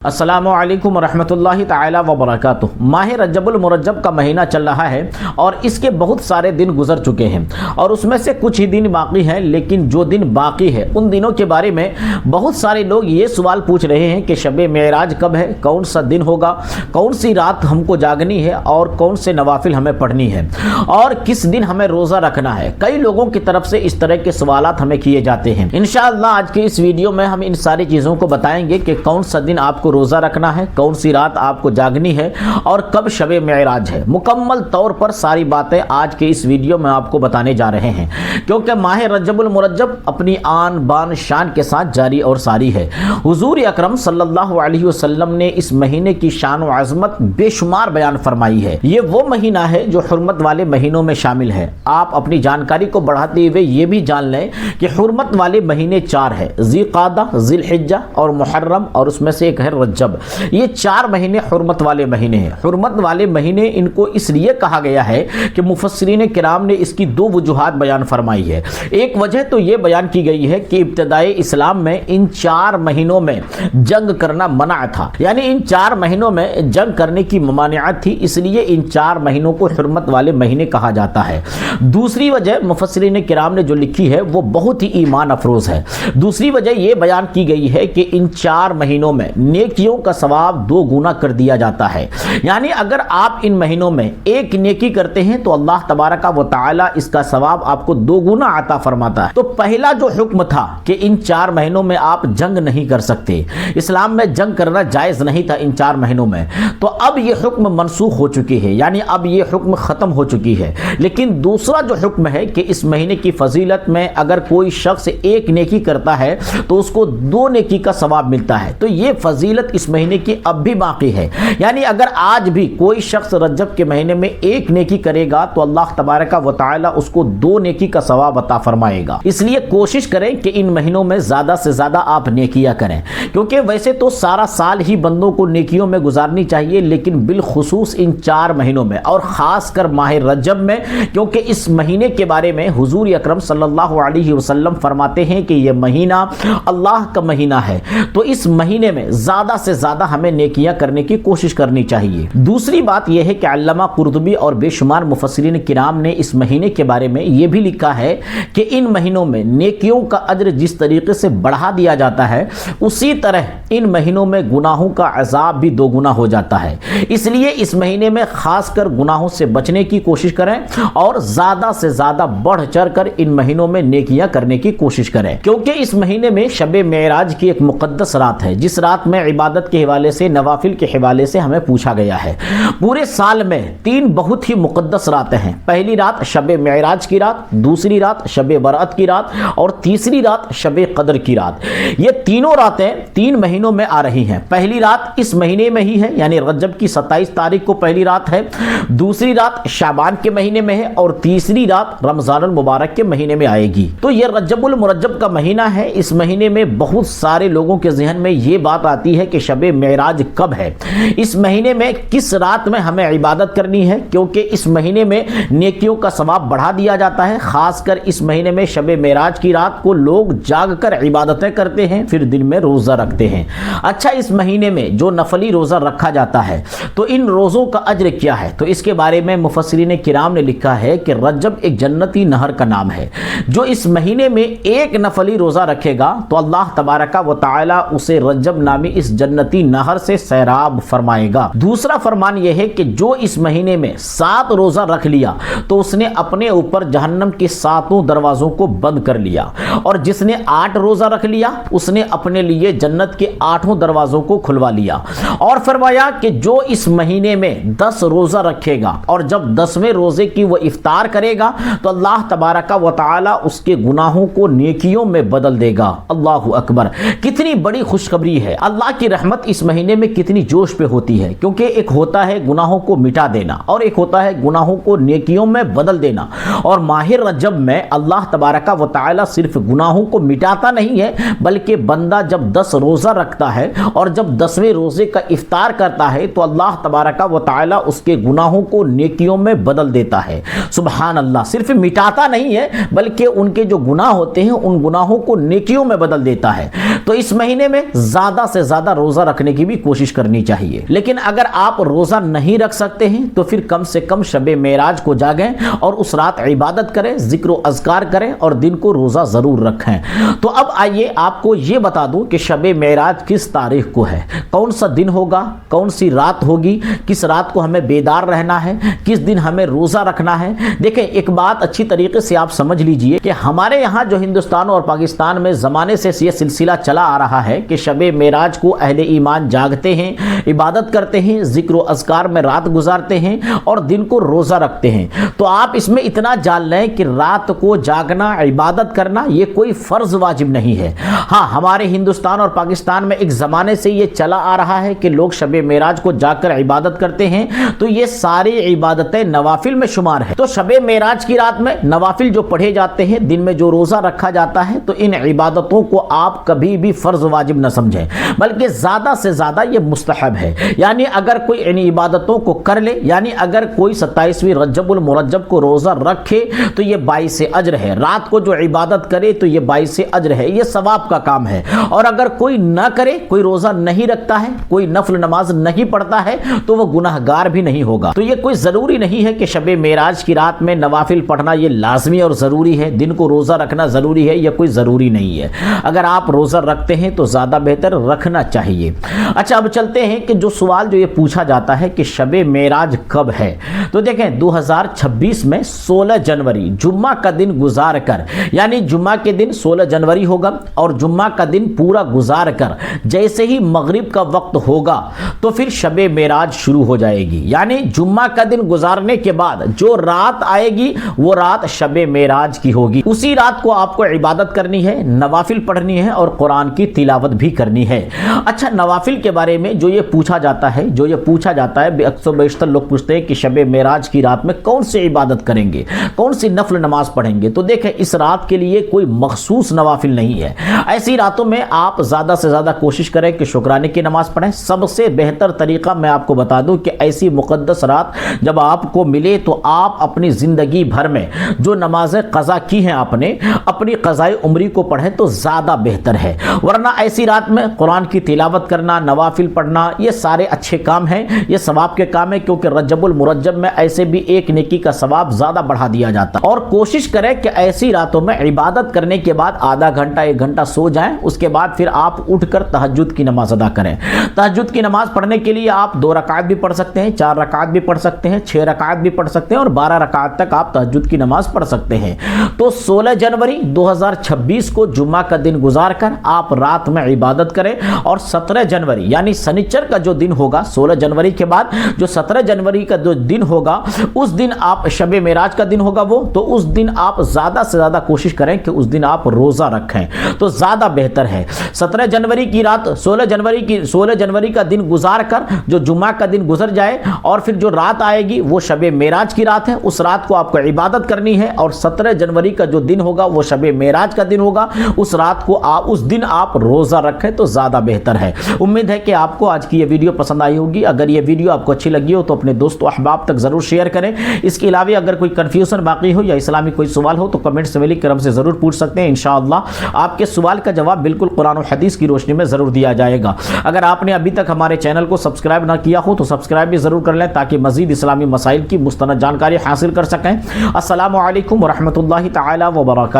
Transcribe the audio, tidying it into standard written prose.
अस्सलामु अलैकुम रहमतुल्लाहि ताला व बरकातुहू। माह रजबुल मुरज्जब का महीना चल रहा है और इसके बहुत सारे दिन गुजर चुके हैं और उसमें से कुछ ही दिन बाकी हैं। लेकिन जो दिन बाकी है उन दिनों के बारे में बहुत सारे लोग ये सवाल पूछ रहे हैं कि शब मेराज कब है, कौन सा दिन होगा, कौन सी रात हमको जागनी है और कौन से नवाफिल हमें पढ़नी है और किस दिन हमें रोज़ा रखना है। कई लोगों की तरफ से इस तरह के सवालात हमें किए जाते हैं। इंशाअल्लाह आज के इस वीडियो में हम इन सारी चीज़ों को बताएंगे कि कौन सा दिन आपको रोज़ा रखना है, कौन सी रात आपको जागनी है और कब शब मेराज है। मुकम्मल तौर पर सारी बातें आज के इस वीडियो में आपको बताने जा रहे हैं, क्योंकि माह रजबुल मुरज्जब अपनी आन बान शान के साथ जारी और सारी है। हुजूर अकरम सल्लल्लाहु अलैहि वसल्लम ने इस महीने की शान व अज़मत बेशुमार बयान फरमाई है। ये वो महीना है जो हुर्मत वाले महीनों में शामिल है। आप अपनी जानकारी को बढ़ाते हुए ये भी जान लें कि हुर्मत वाले महीने चार है, ज़िलक़ादा, ज़िलहिज्जा और मुहर्रम, और उसमें से एक है रजब। ये चार महीने हुर्मत वाले महीने हैं। हुर्मत वाले महीने इनको इसलिए कहा गया है कि मुफस्सिरीन किराम ने इसकी दो वजूहात बयान फरमाई है। एक वजह तो ये बयान की गई है कि इब्तिदाई इस्लाम में इन चार महीनों में जंग करना मना था, यानी इन चार महीनों में जंग करने की ममानियत थी, इसलिए इन चार महीनों को हुर्मत वाले महीने कहा जाता है। दूसरी वजह मुफस्सिरीन किराम ने जो लिखी है वो बहुत ही ईमान अफरोज है। दूसरी वजह ये बयान की गई है कि इन चार महीनों में नेकियों का सवाब दो गुना कर दिया जाता है। यानी अगर आप इन महीनों में एक नेकी करते हैं तो अल्लाह तबारक व तआला इसका सवाब आपको दो गुना अता फरमाता है। तो पहला जो हुक्म था कि इन चार महीनों में आप जंग नहीं कर सकते, इस्लाम में जंग करना जायज नहीं था इन चार महीनों में, तो अब ये हुक्म मनसूख हो चुकी है, यानी अब ये हुक्म खत्म हो चुकी है। लेकिन दूसरा जो हुक्म है कि इस महीने की फजीलत में अगर कोई शख्स एक नेकी करता है तो उसको दो नेकी का सवाब मिलता है। तो ये फजीलत इस महीने की अब भी बाकी है। यानी अगर आज भी कोई शख्स रजब के महीने में एक नेकी करेगा तो अल्लाह तबारक व तआला उसको दो नेकी का सवाब अता फरमाएगा। इसलिए कोशिश करें कि इन महीनों में ज्यादा से ज्यादा आप नेकियां करें, क्योंकि वैसे तो सारा साल ही बंदों को नेकियों में गुजारनी चाहिए, लेकिन बिलखुसूस इन चार महीनों में और खासकर माह रजब में, क्योंकि इस महीने के बारे में हुजूर अकरम सल्लल्लाहु अलैहि वसल्लम फरमाते हैं कि यह महीना अल्लाह का महीना है। तो इस महीने में ज्यादा से ज्यादा हमें नेकियां करने की कोशिश करनी चाहिए। दूसरी बात यह है कि अल्लामा कुर्तुबी और बेशुमार मुफस्सिरीन किराम ने इस महीने के बारे में यह भी लिखा है कि इन महीनों में नेकियों का अज्र जिस तरीके से बढ़ा दिया जाता है, उसी तरह इन महीनों में गुनाहों का अजाब भी दोगुना हो जाता है। इसलिए इस महीने में खासकर गुनाहों से बचने की कोशिश करें और ज्यादा से ज्यादा बढ़ चढ़ कर इन महीनों में नेकियां करने की कोशिश करें, क्योंकि इस महीने में शब मेराज की एक मुकद्दस रात है, जिस रात में इबादत के हवाले से, नवाफिल के हवाले से हमें पूछा गया है। पूरे साल में तीन बहुत ही मुकद्दस रातें हैं। पहली रात शब मेराज की रात, दूसरी रात शब बरात की रात और तीसरी रात शब कदर की रात। ये तीनों रातें तीन महीनों में आ रही हैं। पहली रात इस महीने में ही है, यानी रजब की 27 तारीख को पहली रात है, दूसरी रात शाबान के महीने में है और तीसरी रात रमजानुल मुबारक के महीने में आएगी। तो ये रजबुल मुरज्जब का महीना है। इस महीने में बहुत सारे लोगों के जहन में ये बात आती है कि शब मेराज कब है, इस महीने में किस रात में हमें इबादत करनी है, क्योंकि इस महीने में नेकियों का सवाब बढ़ा दिया जाता है। खासकर इस महीने में शब मेराज की रात को लोग जागकर इबादतें करते हैं, फिर दिन में रोजा रखते हैं। अच्छा, इस महीने में जो नफली रोजा रखा जाता है तो इन रोजों का अज्र क्या है, तो इसके बारे में मुफस्सिरीन किराम ने लिखा है कि रजब एक जन्नती नहर का नाम है। जो इस महीने में एक नफली रोजा रखेगा तो अल्लाह तबारक व तआला उसे रजब नामी इस जन्नती नहर से सैराब फरमाएगा। दूसरा फरमान यह है कि जो इस महीने में 7 रोजा रख लिया तो उसने अपने ऊपर जहन्नम के 7 दरवाजों को बंद कर लिया, और जिसने 8 रोजा रख लिया उसने अपने लिए जन्नत के 8 दरवाजों को खुलवा लिया। और फरमाया कि जो इस महीने में 10 रोजा रखेगा और जब 10वें रोजे की वो इफ्तार करेगा तो अल्लाह तबारक व तआला उसके गुनाहों को नेकियों में बदल देगा। अल्लाहु अकबर, कितनी बड़ी खुशखबरी है। अल्लाह की रहमत इस महीने में कितनी जोश पे होती है, क्योंकि एक होता है गुनाहों को मिटा देना और एक होता है गुनाहों को नेकियों में बदल देना। और माह रजब में अल्लाह तबारक व तआला सिर्फ गुनाहों को मिटाता नहीं है, बल्कि बंदा जब 10 रोजा रखता है और जब 10वें रोजे का इफ्तार करता है तो अल्लाह तबारक व तआला उसके गुनाहों को नेकियों में बदल देता है। सुभान अल्लाह, सिर्फ मिटाता नहीं है बल्कि उनके जो गुनाह होते हैं उन गुनाहों को नेकियों में बदल देता है। तो इस महीने में ज्यादा से ज्यादा ज़्यादा रोज़ा रखने की भी कोशिश करनी चाहिए। लेकिन अगर आप रोज़ा नहीं रख सकते हैं तो फिर कम से कम शब मेराज को जागें और उस रात इबादत करें, जिक्र व अज़कार करें और दिन को रोज़ा ज़रूर रखें। तो अब आइए आपको ये बता दूं कि शब मेराज किस तारीख को है, कौन सा दिन होगा, कौन सी रात होगी, किस रात को हमें बेदार रहना है, किस दिन हमें रोज़ा रखना है। देखें, एक बात अच्छी तरीके से आप समझ लीजिए कि हमारे यहाँ जो हिंदुस्तान और पाकिस्तान में ज़माने से ये सिलसिला चला आ रहा है कि शब मेराज को अहले ईमान जागते हैं, इबादत करते हैं, जिक्र व अज़कार में रात गुजारते हैं और दिन को रोज़ा रखते हैं। तो आप इसमें इतना जान लें कि रात को जागना, इबादत करना ये कोई फ़र्ज़ वाजिब नहीं है। हाँ, हमारे हिंदुस्तान और पाकिस्तान में एक ज़माने से ये चला आ रहा है कि लोग शब मेराज को जाकर इबादत करते हैं, तो ये सारी इबादतें नवाफिल में शुमार है। तो शब मेराज की रात में नवाफिल जो पढ़े जाते हैं, दिन में जो रोज़ा रखा जाता है, तो इन इबादतों को आप कभी भी फ़र्ज़ वाजिब न समझें, बल्कि ज़्यादा से ज़्यादा ये मुस्तहब है। यानी अगर कोई इन इबादतों को कर ले, यानी अगर कोई 27वीं रजबुल मुरज्जब को रोज़ा रखे तो ये 22 अज्र है। रात को जो इबादत करे तो ये 22 अज्र है, ये सवाब का काम है। और अगर कोई ना करे, कोई रोज़ा नहीं रखता है, कोई नफल नमाज नहीं पढ़ता है, तो वो गुनाहगार भी नहीं होगा। तो ये कोई ज़रूरी नहीं है कि शब मेराज की रात में नवाफिल पढ़ना ये लाजमी और ज़रूरी है, दिन को रोज़ा रखना ज़रूरी है, यह कोई ज़रूरी नहीं है। अगर आप रोज़ा रखते हैं तो ज़्यादा बेहतर रखना चाहिए। अच्छा, अब चलते हैं कि जो सवाल जो ये पूछा जाता है कि शब मेराज कब है, तो देखें 2026 में 16 जनवरी जुम्मा का दिन गुजार कर, यानी जुम्मा के दिन 16 जनवरी होगा और जुम्मा का दिन पूरा गुजार कर जैसे ही मगरिब का वक्त होगा तो फिर शब मेराज शुरू हो जाएगी। यानी जुम्मा का दिन गुजारने के बाद जो रात आएगी वो रात शब मेराज की होगी। उसी रात को आपको इबादत करनी है, नवाफिल पढ़नी है और कुरान की तिलावत भी करनी है। अच्छा, नवाफिल के बारे में जो ये पूछा जाता है, अक्सर बेशतर लोग पूछते हैं कि शब मेराज की रात में कौन सी इबादत करेंगे, कौन सी नफल नमाज पढ़ेंगे। तो देखें, इस रात के लिए कोई मखसूस नवाफिल नहीं है। ऐसी रातों में आप ज़्यादा से ज़्यादा कोशिश करें कि शुक्राने की नमाज पढ़ें। सबसे बेहतर तरीका मैं आपको बता दूं कि ऐसी मुक़द्दस रात जब आपको मिले तो आप अपनी ज़िंदगी भर में जो नमाज़ें क़ज़ा की हैं आपने, अपनी क़ज़ाए उम्री को पढ़ें तो ज़्यादा बेहतर है। वरना ऐसी रात में कुरान की तिलावत करना, नवाफिल पढ़ना, ये सारे अच्छे काम हैं, ये सवाब के काम है, क्योंकि रजबुल मुरज्जब में ऐसे भी एक नेकी का सवाब ज़्यादा बढ़ा दिया जाता है। और कोशिश करें कि ऐसी रातों में इबादत करने के बाद आधा घंटा 1 घंटा सो जाएं, उसके बाद फिर आप उठकर तहज्जुद की नमाज अदा करें। तहज्जुद की नमाज पढ़ने के लिए आप 2 रकात भी पढ़ सकते हैं, 4 रकात भी पढ़ सकते हैं, 6 रकात भी पढ़ सकते हैं और 12 रकात तक आप तहज्जुद की नमाज पढ़ सकते हैं। तो 16 जनवरी 2026 को जुम्मा का दिन गुजार कर आप रात में इबादत करें और 17 जनवरी यानी शनिचर का जो दिन होगा, 16 जनवरी के बाद जो 17 जनवरी का जो दिन होगा, उस दिन आप शब मेराज का दिन होगा वो, तो उस दिन आप ज़्यादा से ज़्यादा कोशिश करें कि उस दिन आप रोज़ा रखें तो ज़्यादा बेहतर है। 17 जनवरी की रात 16 जनवरी का दिन गुजार कर जो जुम्मा का दिन गुजर जाए और फिर जो रात आएगी वो शब मेराज की रात है, उस रात को आपको इबादत करनी है और 17 जनवरी का जो दिन होगा वो शब मेराज का दिन होगा, उस रात को उस दिन आप रोज़ा रखें तो ज़्यादा बेहतर है। उम्मीद है कि आपको आज की ये वीडियो पसंद आई होगी। अगर ये वीडियो आपको अच्छी लगी हो तो अपने दोस्तों अहबाब तक ज़रूर शेयर करें। इसके अलावा अगर कोई कन्फ्यूजन बाकी हो या इस्लामी कोई सवाल हो तो कमेंट्स में लिख कर हमसे ज़रूर पूछ सकते हैं। इंशाअल्लाह आपके सवाल का जवाब बिल्कुल कुरान और हदीस की रोशनी में ज़रूर दिया जाएगा। अगर आपने अभी तक हमारे चैनल को सब्सक्राइब ना किया हो तो सब्सक्राइब भी ज़रूर कर लें ताकि मज़ीद इस्लामी मसाइल की मुस्तनद जानकारी हासिल कर सकें। अस्सलामु अलैकुम व रहमतुल्लाहि तआला व बरकातहू।